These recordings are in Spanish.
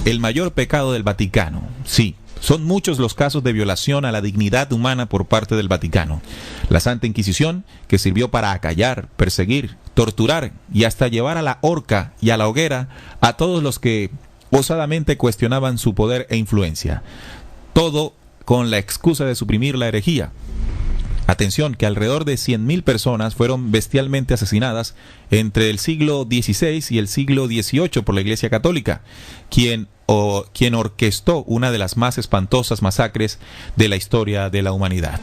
el mayor pecado del Vaticano. Sí, son muchos los casos de violación a la dignidad humana por parte del Vaticano. La Santa Inquisición, que sirvió para acallar, perseguir, torturar y hasta llevar a la horca y a la hoguera a todos los que osadamente cuestionaban su poder e influencia. Todo con la excusa de suprimir la herejía. Atención, que alrededor de 100.000 personas fueron bestialmente asesinadas entre el siglo XVI y el siglo XVIII por la Iglesia Católica, quien orquestó una de las más espantosas masacres de la historia de la humanidad.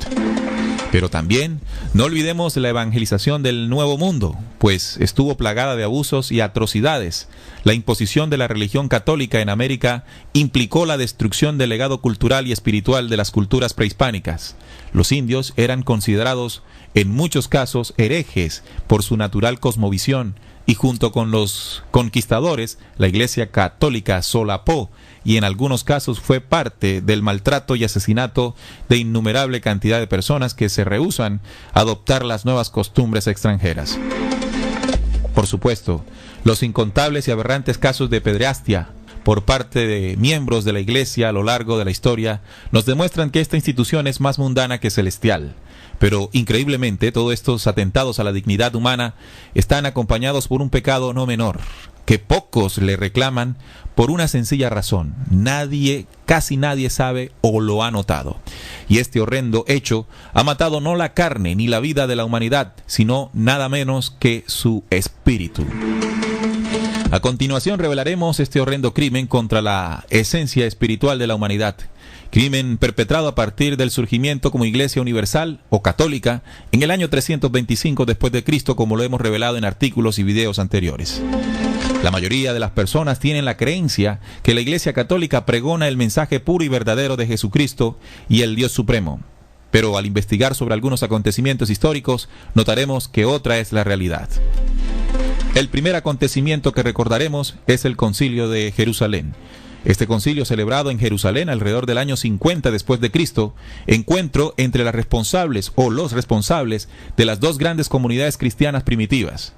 Pero también no olvidemos la evangelización del Nuevo Mundo, pues estuvo plagada de abusos y atrocidades. La imposición de la religión católica en América implicó la destrucción del legado cultural y espiritual de las culturas prehispánicas. Los indios eran considerados en muchos casos herejes por su natural cosmovisión, y junto con los conquistadores, la Iglesia Católica solapó y en algunos casos fue parte del maltrato y asesinato de innumerable cantidad de personas que se rehúsan a adoptar las nuevas costumbres extranjeras. Por supuesto, los incontables y aberrantes casos de pederastia por parte de miembros de la Iglesia a lo largo de la historia nos demuestran que esta institución es más mundana que celestial. Pero increíblemente todos estos atentados a la dignidad humana están acompañados por un pecado no menor, que pocos le reclaman por una sencilla razón: casi nadie sabe o lo ha notado. Y este horrendo hecho ha matado no la carne ni la vida de la humanidad, sino nada menos que su espíritu. A continuación revelaremos este horrendo crimen contra la esencia espiritual de la humanidad. Crimen perpetrado a partir del surgimiento como Iglesia Universal o Católica en el año 325 después de Cristo, como lo hemos revelado en artículos y videos anteriores. La mayoría de las personas tienen la creencia que la Iglesia Católica pregona el mensaje puro y verdadero de Jesucristo y el Dios Supremo. Pero al investigar sobre algunos acontecimientos históricos, notaremos que otra es la realidad. El primer acontecimiento que recordaremos es el Concilio de Jerusalén. Este concilio, celebrado en Jerusalén alrededor del año 50 después de Cristo, encuentro entre las responsables o los responsables de las dos grandes comunidades cristianas primitivas.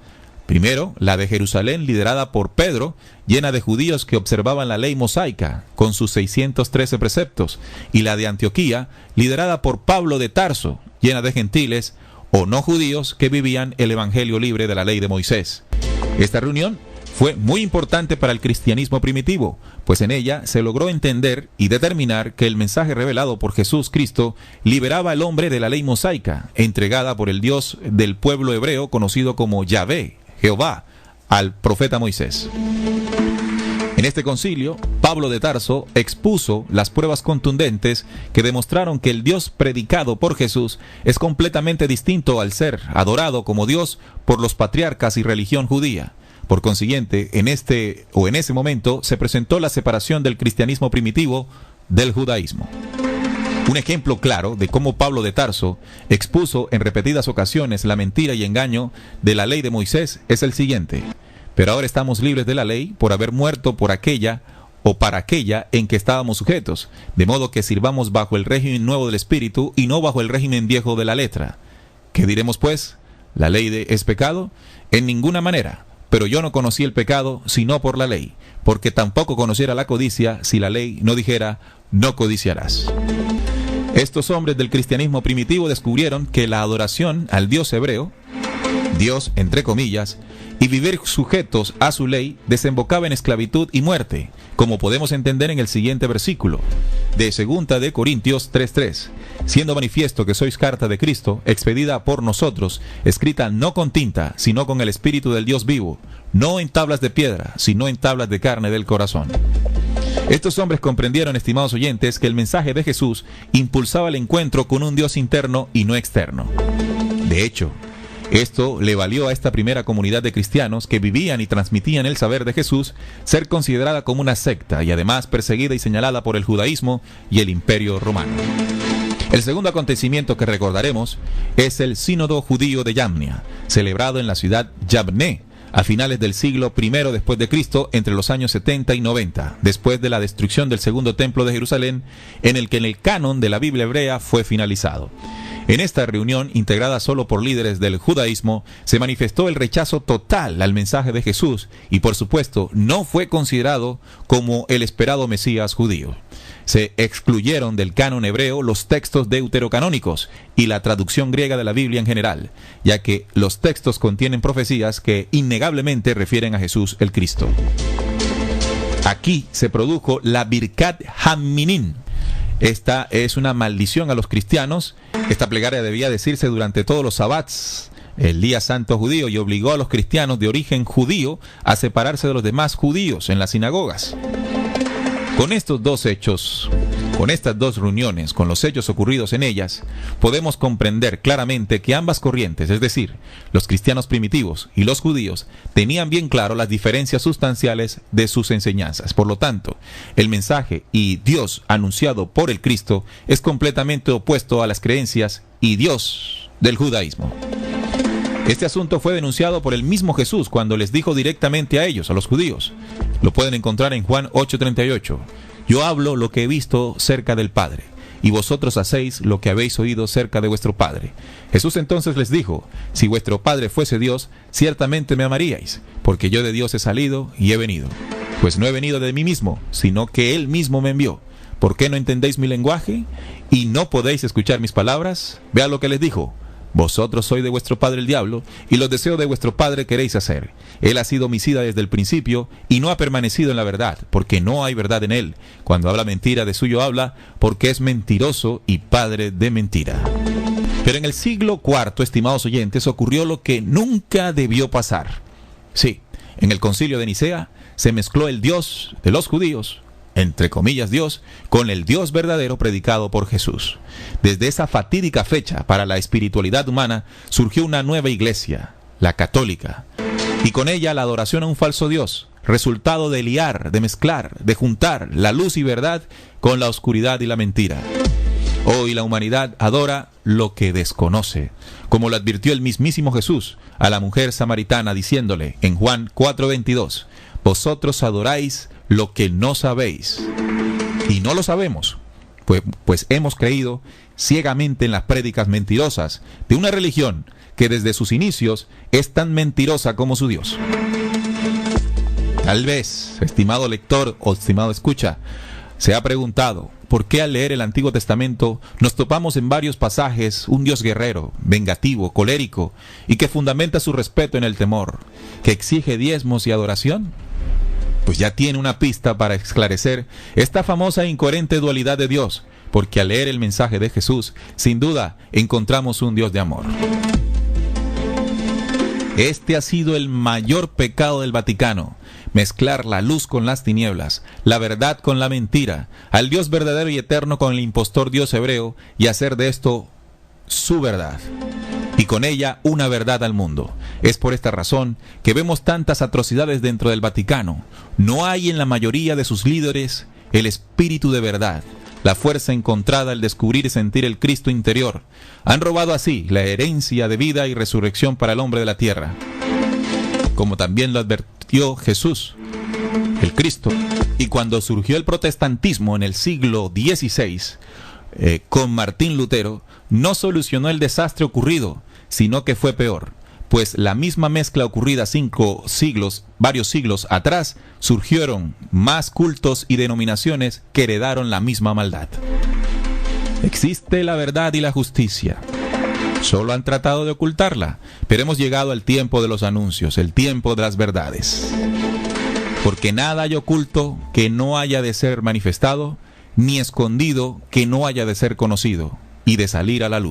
Primero, la de Jerusalén, liderada por Pedro, llena de judíos que observaban la ley mosaica, con sus 613 preceptos, y la de Antioquía, liderada por Pablo de Tarso, llena de gentiles o no judíos que vivían el evangelio libre de la ley de Moisés. Esta reunión fue muy importante para el cristianismo primitivo, pues en ella se logró entender y determinar que el mensaje revelado por Jesús Cristo liberaba al hombre de la ley mosaica, entregada por el Dios del pueblo hebreo conocido como Yahvé, Jehová, al profeta Moisés. En este concilio, Pablo de Tarso expuso las pruebas contundentes que demostraron que el Dios predicado por Jesús es completamente distinto al ser adorado como Dios por los patriarcas y religión judía. Por consiguiente, en ese momento se presentó la separación del cristianismo primitivo del judaísmo. Un ejemplo claro de cómo Pablo de Tarso expuso en repetidas ocasiones la mentira y engaño de la ley de Moisés es el siguiente: pero ahora estamos libres de la ley por haber muerto por aquella o para aquella en que estábamos sujetos, de modo que sirvamos bajo el régimen nuevo del Espíritu y no bajo el régimen viejo de la letra. ¿Qué diremos pues? ¿La ley es pecado? En ninguna manera. Pero yo no conocí el pecado sino por la ley, porque tampoco conociera la codicia si la ley no dijera: no codiciarás. Estos hombres del cristianismo primitivo descubrieron que la adoración al Dios hebreo, Dios entre comillas, y vivir sujetos a su ley desembocaba en esclavitud y muerte, como podemos entender en el siguiente versículo de 2 de Corintios 3:3. Siendo manifiesto que sois carta de Cristo, expedida por nosotros, escrita no con tinta, sino con el Espíritu del Dios vivo, no en tablas de piedra, sino en tablas de carne del corazón. Estos hombres comprendieron, estimados oyentes, que el mensaje de Jesús impulsaba el encuentro con un Dios interno y no externo. De hecho, esto le valió a esta primera comunidad de cristianos que vivían y transmitían el saber de Jesús ser considerada como una secta y además perseguida y señalada por el judaísmo y el imperio romano. El segundo acontecimiento que recordaremos es el Sínodo Judío de Yamnia, celebrado en la ciudad Yabné a finales del siglo I después de Cristo, entre los años 70 y 90, después de la destrucción del segundo templo de Jerusalén, en el que el canon de la Biblia hebrea fue finalizado. En esta reunión, integrada solo por líderes del judaísmo, se manifestó el rechazo total al mensaje de Jesús y, por supuesto, no fue considerado como el esperado Mesías judío. Se excluyeron del canon hebreo los textos deuterocanónicos y la traducción griega de la Biblia en general, ya que los textos contienen profecías que innegablemente refieren a Jesús el Cristo. Aquí se produjo la Birkat Haminin. Esta es una maldición a los cristianos. Esta plegaria debía decirse durante todos los sabbats, el día santo judío, y obligó a los cristianos de origen judío a separarse de los demás judíos en las sinagogas. Con estos dos hechos, con estas dos reuniones, con los hechos ocurridos en ellas, podemos comprender claramente que ambas corrientes, es decir, los cristianos primitivos y los judíos, tenían bien claro las diferencias sustanciales de sus enseñanzas. Por lo tanto, el mensaje y Dios anunciado por el Cristo es completamente opuesto a las creencias y Dios del judaísmo. Este asunto fue denunciado por el mismo Jesús cuando les dijo directamente a ellos, a los judíos. Lo pueden encontrar en Juan 8:38. Yo hablo lo que he visto cerca del Padre, y vosotros hacéis lo que habéis oído cerca de vuestro Padre. Jesús entonces les dijo, si vuestro Padre fuese Dios, ciertamente me amaríais, porque yo de Dios he salido y he venido. Pues no he venido de mí mismo, sino que Él mismo me envió. ¿Por qué no entendéis mi lenguaje y no podéis escuchar mis palabras? Vea lo que les dijo. Vosotros sois de vuestro padre el diablo, y los deseos de vuestro padre queréis hacer. Él ha sido homicida desde el principio, y no ha permanecido en la verdad, porque no hay verdad en él. Cuando habla mentira, de suyo habla, porque es mentiroso y padre de mentira. Pero en el siglo IV, estimados oyentes, ocurrió lo que nunca debió pasar. Sí, en el concilio de Nicea se mezcló el Dios de los judíos, entre comillas Dios, con el Dios verdadero predicado por Jesús. Desde esa fatídica fecha para la espiritualidad humana surgió una nueva iglesia, la católica, y con ella la adoración a un falso Dios, resultado de liar, de mezclar, de juntar la luz y verdad con la oscuridad y la mentira. Hoy la humanidad adora lo que desconoce, como lo advirtió el mismísimo Jesús a la mujer samaritana diciéndole en Juan 4:22, vosotros adoráis lo que no sabéis, y no lo sabemos, pues hemos creído ciegamente en las prédicas mentirosas de una religión que desde sus inicios es tan mentirosa como su Dios. Tal vez, estimado lector o estimado escucha, se ha preguntado, ¿por qué al leer el Antiguo Testamento nos topamos en varios pasajes un Dios guerrero, vengativo, colérico, y que fundamenta su respeto en el temor, que exige diezmos y adoración? Pues ya tiene una pista para esclarecer esta famosa e incoherente dualidad de Dios, porque al leer el mensaje de Jesús, sin duda, encontramos un Dios de amor. Este ha sido el mayor pecado del Vaticano, mezclar la luz con las tinieblas, la verdad con la mentira, al Dios verdadero y eterno con el impostor Dios hebreo, y hacer de esto su verdad, y con ella una verdad al mundo. Es por esta razón que vemos tantas atrocidades dentro del Vaticano. No hay en la mayoría de sus líderes el espíritu de verdad, la fuerza encontrada al descubrir y sentir el Cristo interior. Han robado así la herencia de vida y resurrección para el hombre de la tierra, como también lo advirtió Jesús, el Cristo. Y cuando surgió el protestantismo en el siglo XVI, con Martín Lutero, no solucionó el desastre ocurrido, sino que fue peor, pues la misma mezcla ocurrida varios siglos atrás, surgieron más cultos y denominaciones que heredaron la misma maldad. Existe la verdad y la justicia. Solo han tratado de ocultarla, pero hemos llegado al tiempo de los anuncios, el tiempo de las verdades. Porque nada hay oculto que no haya de ser manifestado, ni escondido que no haya de ser conocido y de salir a la luz.